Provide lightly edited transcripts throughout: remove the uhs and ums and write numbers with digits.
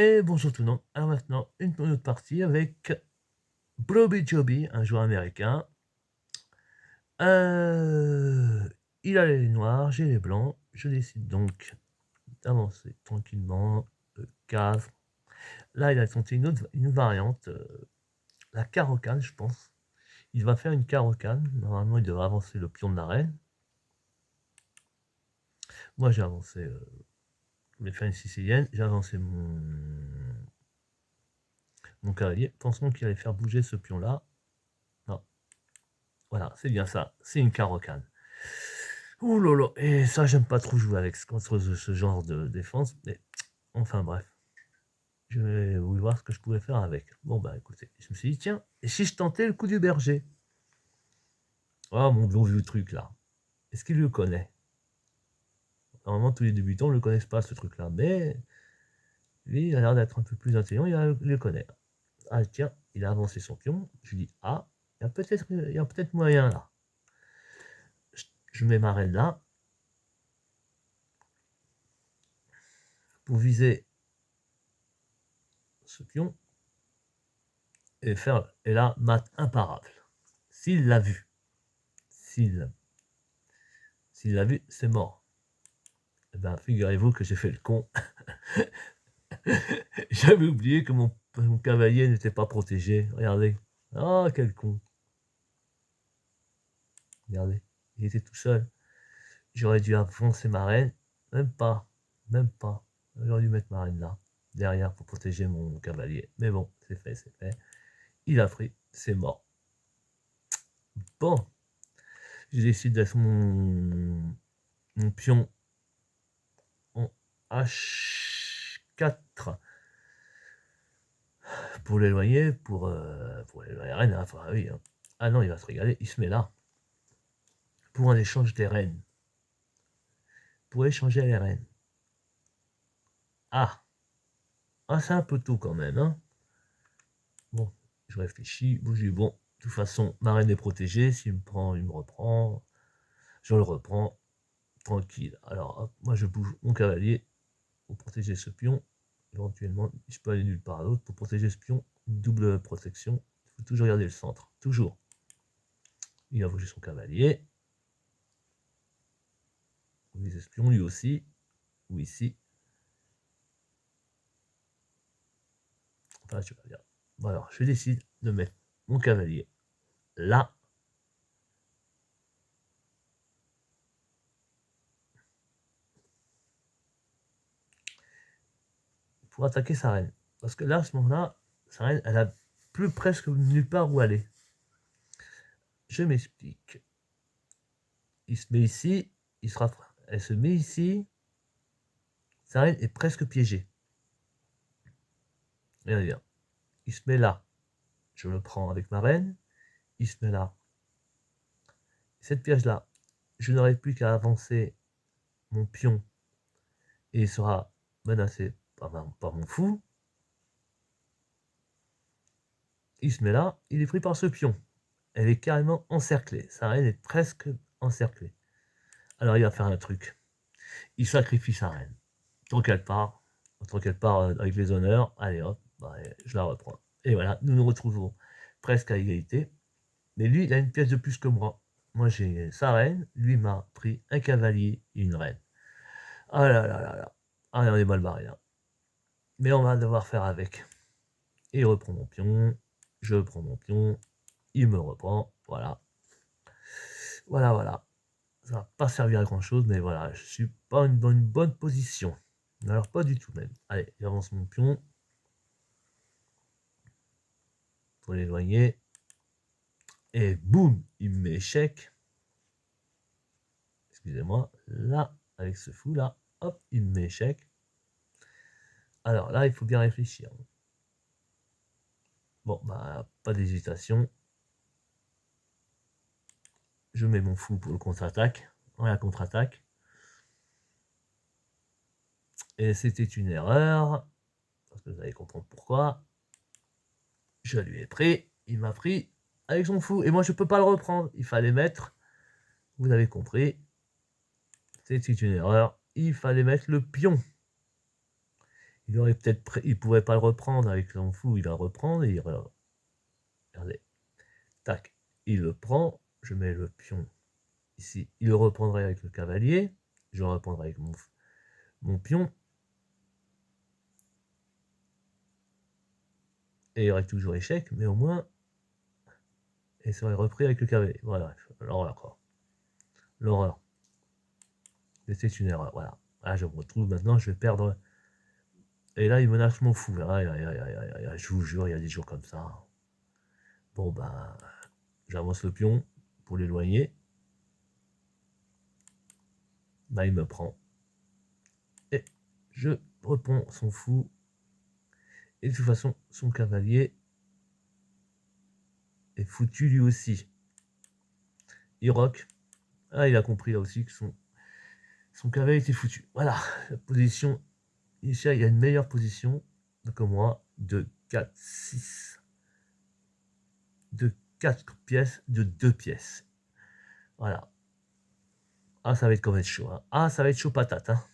Et bonjour tout le monde. Alors maintenant, une autre partie avec Broby Joby, un joueur américain. Il a les noirs, j'ai les blancs. Je décide donc d'avancer tranquillement. Case. Là, il a tenté une variante, la carocane, je pense. Il va faire une carocane. Normalement, il devrait avancer le pion de la reine. Moi, j'ai avancé. Je voulais faire une sicilienne. J'ai avancé mon cavalier. Pensons qu'il allait faire bouger ce pion-là. Non. Voilà, c'est bien ça. C'est une carocane. Ouh là là, et ça, j'aime pas trop jouer avec contre ce genre de défense. Mais enfin bref. Je vais vous voir ce que je pouvais faire avec. Bon bah écoutez, je me suis dit, tiens, et si je tentais le coup du berger? Oh mon bon vieux truc là. Est-ce qu'il le connaît? Normalement, tous les débutants ne le connaissent pas ce truc-là, mais lui, il a l'air d'être un peu plus intelligent, il le connaît. Ah tiens, il a avancé son pion. Je lui dis, ah, il y a peut-être moyen là. Je mets ma reine là. Pour viser ce pion. Et là, mat imparable. S'il l'a vu. S'il l'a vu, c'est mort. Eh ben, figurez-vous que j'ai fait le con. J'avais oublié que mon cavalier n'était pas protégé. Regardez. Ah, oh, quel con. Regardez. Il était tout seul. J'aurais dû avancer ma reine. Même pas. Même pas. J'aurais dû mettre ma reine là. Derrière pour protéger mon cavalier. Mais bon, c'est fait, c'est fait. Il a pris. C'est mort. Bon. Je décide d'être mon pion en H4 pour l'éloigner, pour l'éloigner la reine. Enfin, oui, hein. Ah non, il va se régaler, il se met là. Pour un échange des reines. Pour échanger les reines. Ah, c'est un peu tôt quand même. Hein. Bon, je réfléchis. Bon, je dis, bon, de toute façon, ma reine est protégée. S'il me prend, il me reprend. Je le reprends. Tranquille. Alors, hop, moi, je bouge mon cavalier pour protéger ce pion. Éventuellement, je peux aller nulle part d'autre. Pour protéger ce pion, double protection. Il faut toujours regarder le centre. Toujours. Il a bougé son cavalier. Les espions, lui aussi. Ou ici. Enfin, je vais dire. Bon, alors, je décide de mettre mon cavalier là. Pour attaquer sa reine. Parce que là, à ce moment-là, sa reine, elle a plus presque nulle part où aller. Je m'explique. Il se met ici. Elle se met ici. Sa reine est presque piégée. Regardez bien. Il se met là. Je le prends avec ma reine. Il se met là. Cette piège-là, je n'aurai plus qu'à avancer mon pion et il sera menacé par mon fou. Il se met là, il est pris par ce pion. Elle est carrément encerclée. Sa reine est presque encerclée. Alors il va faire un truc. Il sacrifie sa reine. Tant qu'elle part avec les honneurs, allez hop, bah, je la reprends. Et voilà, nous nous retrouvons presque à égalité. Mais lui, il a une pièce de plus que moi. Moi, j'ai sa reine, lui m'a pris un cavalier et une reine. Ah là là là là. Ah, on est mal barré là. Mais on va devoir faire avec. Et il reprend mon pion, je prends mon pion, il me reprend, voilà. Voilà, voilà. Ça va pas servir à grand chose, mais voilà, je suis pas dans une bonne position. Alors pas du tout même. Allez, j'avance mon pion. Pour l'éloigner. Et boum, il me met échec. Excusez-moi, là, avec ce fou là, hop, il me met échec. Alors là, il faut bien réfléchir. Bon, bah, pas d'hésitation. Je mets mon fou pour le contre-attaque. La contre-attaque. Et c'était une erreur. Parce que vous allez comprendre pourquoi. Je lui ai pris. Il m'a pris avec son fou. Et moi, je peux pas le reprendre. Il fallait mettre. Vous avez compris. C'était une erreur. Il fallait mettre le pion. Il aurait peut-être il pouvait pas le reprendre avec son fou, il va reprendre et regardez, tac, il le prend, je mets le pion ici, il le reprendrait avec le cavalier, je le reprendrai avec mon pion, et il aurait toujours échec, mais au moins, il serait repris avec le cavalier. Voilà, l'horreur, quoi. L'horreur. C'est une erreur, voilà. Ah, je me retrouve maintenant, je vais perdre. Et là, il menace mon fou. Je vous jure, il y a des jours comme ça. Bon, ben, j'avance le pion pour l'éloigner. Bah, il me prend. Et je reprends son fou. Et de toute façon, son cavalier est foutu lui aussi. Il rock. Ah, il a compris là aussi que son cavalier était foutu. Voilà, la position. Ici, il y a une meilleure position que moi de 4, 6. De 4 pièces, de 2 pièces. Voilà. Ah, ça va être comme être chaud. Hein. Ah, ça va être chaud patate. Hein.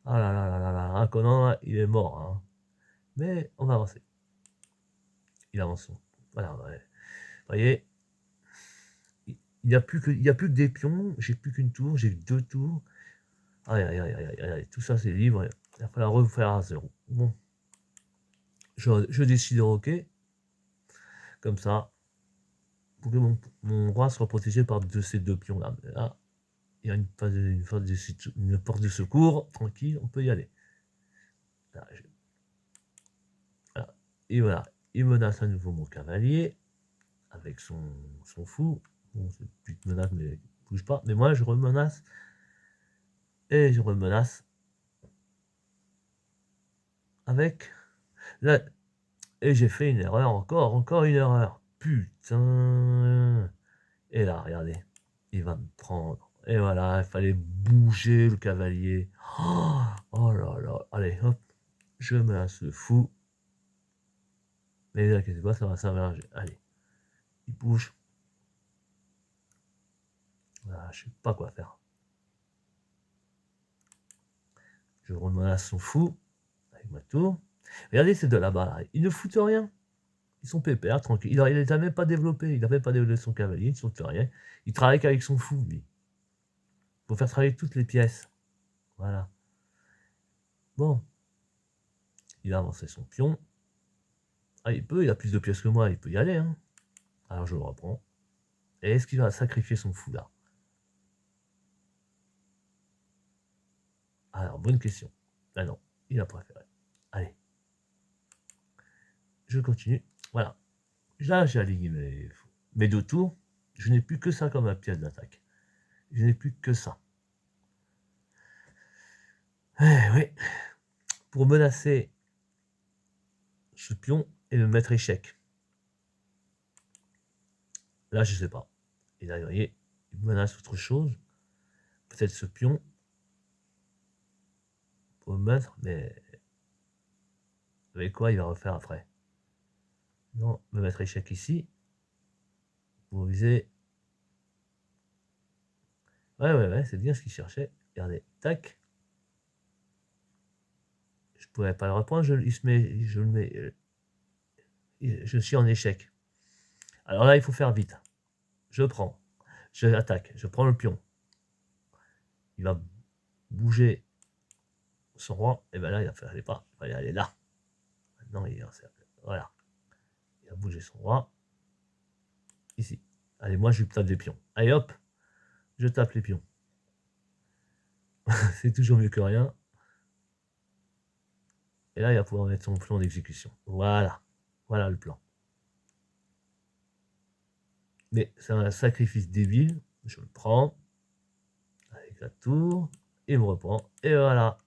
Ah là là là là là. Conan, il est mort. Hein. Mais on va avancer. Il avance. Voilà. Ouais. Vous voyez, il n'y a plus que des pions. J'ai plus qu'une tour. J'ai 2 tours. Aïe, aïe, aïe, aïe, aïe, aïe. Tout ça, c'est libre. Il va falloir refaire à 0. Bon. Je décide de roquer. Comme ça. Pour que mon roi soit protégé par ces 2 pions là. Là, il y a une porte de secours. Tranquille, on peut y aller. Là, voilà. Et voilà. Il menace à nouveau mon cavalier. Avec son fou. Bon, c'est une petite menace, mais il bouge pas. Mais moi, je remenace. Et je remenace. Avec. Là, et j'ai fait une erreur encore une erreur. Putain. Et là, regardez. Il va me prendre. Et voilà, il fallait bouger le cavalier. Oh là là. Allez, hop. Je menace le fou. Mais ne vous inquiétez pas, ça va servir. Allez. Il bouge. Voilà, je sais pas quoi faire. Je remenace son fou. Avec ma tour. Regardez ces deux là-bas. Là. Ils ne foutent rien. Ils sont pépères, tranquilles. Il les a même pas développés. Il n'avait pas développé son cavalier. Ils ne foutent rien. Il travaille qu'avec son fou, lui. Pour faire travailler toutes les pièces. Voilà. Bon. Il a avancé son pion. Ah, il a plus de pièces que moi. Il peut y aller. Hein. Alors je le reprends. Et est-ce qu'il va sacrifier son fou là? Alors, bonne question. Ah non, il a préféré. Allez. Je continue. Voilà. Là, j'ai aligné mes 2 tours. Je n'ai plus que ça comme ma pièce d'attaque. Je n'ai plus que ça. Eh oui. Pour menacer ce pion et me mettre échec. Là, je sais pas. Et là, vous voyez, il menace autre chose. Peut-être ce pion. Pour me mettre, mais... avec quoi il va refaire après? Non, me mettre échec ici. Pour viser. Ouais, c'est bien ce qu'il cherchait. Regardez, tac. Je pourrais pas le reprendre, je le mets. Je suis en échec. Alors là, il faut faire vite. Je prends. Je attaque. Je prends le pion. Il va bouger son roi. Et bien là, il va faire les pas. Il va aller là. Maintenant, il est en cercle. Voilà. Il va bouger son roi. Ici. Allez, moi, je lui tape des pions. Allez, hop. Je tape les pions. C'est toujours mieux que rien. Et là, il va pouvoir mettre son plan d'exécution. Voilà. Voilà le plan. Mais c'est un sacrifice débile. Je le prends. Avec la tour. Il me reprend. Et voilà.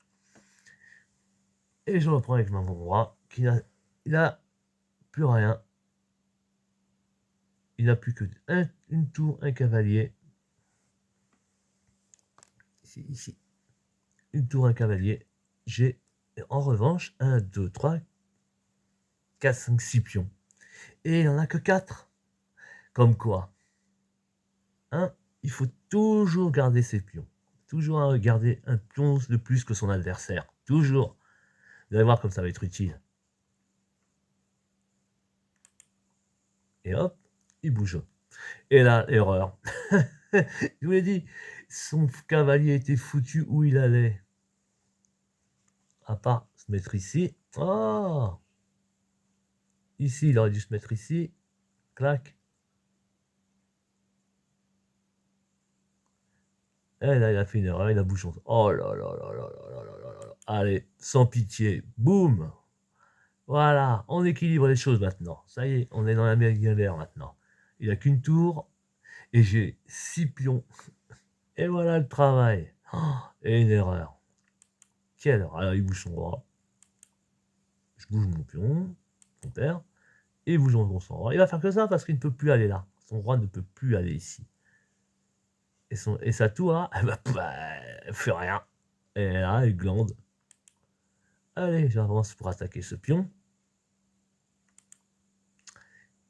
Et je reprends avec mon roi. Il a plus rien. Il n'a plus que une tour, un cavalier. Ici. Une tour, un cavalier. J'ai en revanche 1, 2, 3, 4, 5, 6 pions. Et il n'y en a que 4. Comme quoi, hein, il faut toujours garder ses pions. Toujours garder un pion de plus que son adversaire. Toujours. Vous allez voir comme ça va être utile. Et hop, il bouge. Et là, erreur. Je vous l'ai dit, son cavalier était foutu où il allait. À part se mettre ici. Oh! Ici, il aurait dû se mettre ici. Clac. Et là, il a fait une erreur, il a bouché. Oh là là là là là là là là là. Allez, sans pitié. Boum! Voilà, on équilibre les choses maintenant. Ça y est, on est dans la galère maintenant. Il n'a qu'une tour et j'ai 6 pions. Et voilà le travail. Oh, et une erreur. Quelle erreur. Alors, il bouge son roi. Je bouge mon pion, mon père, et il bouge son roi. Il va faire que ça parce qu'il ne peut plus aller là. Son roi ne peut plus aller ici. Et sa tour, là, elle fait rien. Et là, il glande. Allez, j'avance pour attaquer ce pion.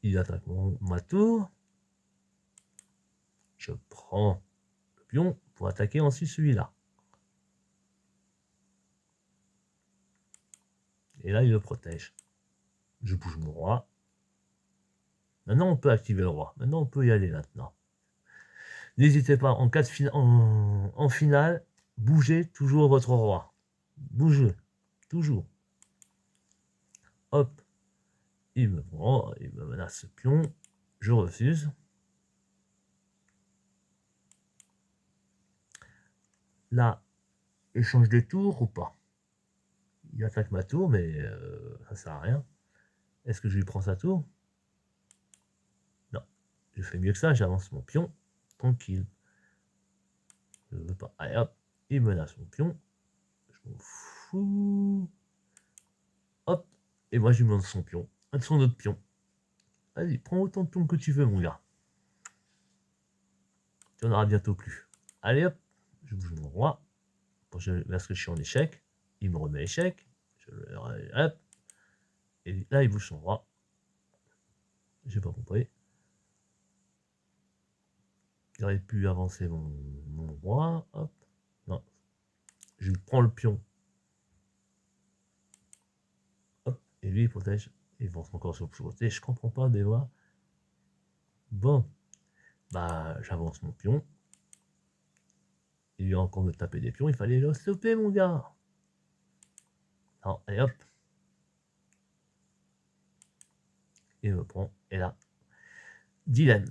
Il attaque ma tour. Je prends le pion pour attaquer ensuite celui-là. Et là, il le protège. Je bouge mon roi. Maintenant, on peut activer le roi. Maintenant, on peut y aller maintenant. N'hésitez pas, en cas de en finale, bougez toujours votre roi. Bougez, toujours. Hop, il me menace ce pion. Je refuse. Là, il change de tour ou pas? Il attaque ma tour, mais ça sert à rien. Est-ce que je lui prends sa tour? Non. Je fais mieux que ça, j'avance mon pion. Tranquille. Je veux pas. Allez hop, il menace mon pion. Je m'en fous. Hop, et moi je lui montre son pion. Son autre pion. Vas-y, prends autant de pions que tu veux, mon gars. Tu en auras bientôt plus. Allez hop, je bouge mon roi. Parce que je suis en échec. Il me remet échec. Hop. Et là, il bouge son roi. J'ai pas compris. Il aurait pu avancer mon roi. Hop. Non. Je prends le pion. Hop. Et lui, il protège. Il avance encore sur le côté. Je comprends pas des voix. Bon. Bah, j'avance mon pion. Il lui a encore me taper des pions. Il fallait le stopper, mon gars. Non, allez hop. Il me prend. Et là, dilemme.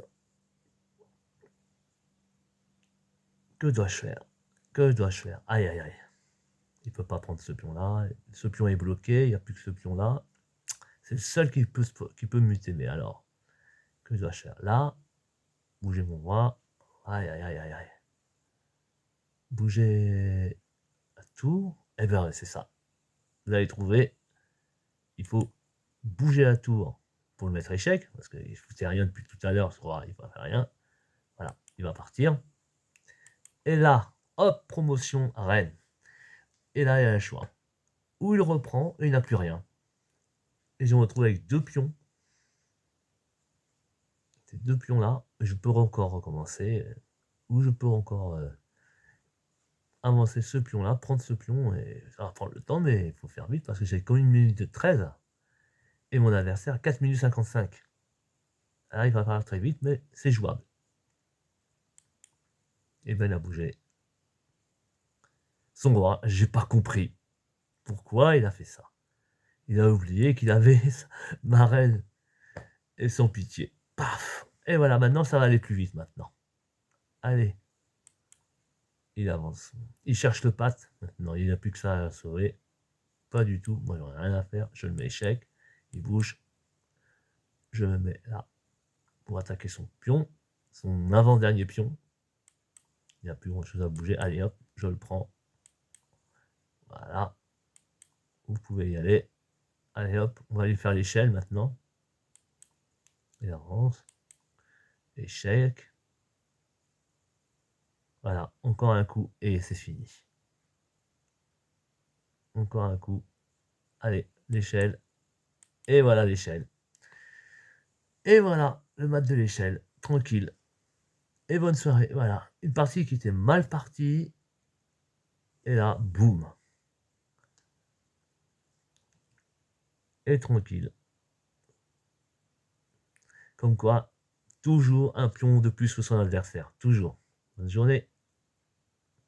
Que dois-je faire? Que dois-je faire? Aïe, aïe, aïe. Il ne peut pas prendre ce pion-là. Ce pion est bloqué. Il n'y a plus que ce pion-là. C'est le seul qui peut muter. Mais alors, que dois-je faire? Là, bouger mon roi. Aïe, aïe, aïe, aïe, aïe. Bouger à tour. Eh bien, c'est ça. Vous allez trouver. Il faut bouger à tour pour le mettre échec. Parce qu'il ne foutait rien depuis tout à l'heure. Ce roi, il ne va faire rien. Voilà, il va partir. Et là, hop, promotion reine. Et là, il y a le choix. Ou il reprend et il n'a plus rien. Et je me retrouve avec 2 pions. Ces 2 pions-là, je peux encore recommencer. Ou je peux encore avancer ce pion-là, prendre ce pion. Et ça va prendre le temps, mais il faut faire vite parce que j'ai comme 1 minute 13. Et mon adversaire, 4 minutes 55. Là, il va falloir très vite, mais c'est jouable. Et ben, il a bougé. Son roi, j'ai pas compris pourquoi il a fait ça. Il a oublié qu'il avait ma reine et sans pitié. Paf! Et voilà, maintenant ça va aller plus vite maintenant. Allez. Il avance. Il cherche le patte. Maintenant, il n'a plus que ça à sauver. Pas du tout. Moi, j'en ai rien à faire. Je le mets échec. Il bouge. Je me mets là pour attaquer son pion. Son avant-dernier pion. Il n'y a plus grand chose à bouger. Allez hop, je le prends. Voilà. Vous pouvez y aller. Allez hop, on va lui faire l'échelle maintenant. Il avance. Échec. Voilà, encore un coup et c'est fini. Encore un coup. Allez, l'échelle. Et voilà l'échelle. Et voilà, le mat de l'échelle. Tranquille. Et bonne soirée. Voilà, une partie qui était mal partie. Et là, boum. et tranquille. Comme quoi, toujours un pion de plus que son adversaire. Toujours. Bonne journée.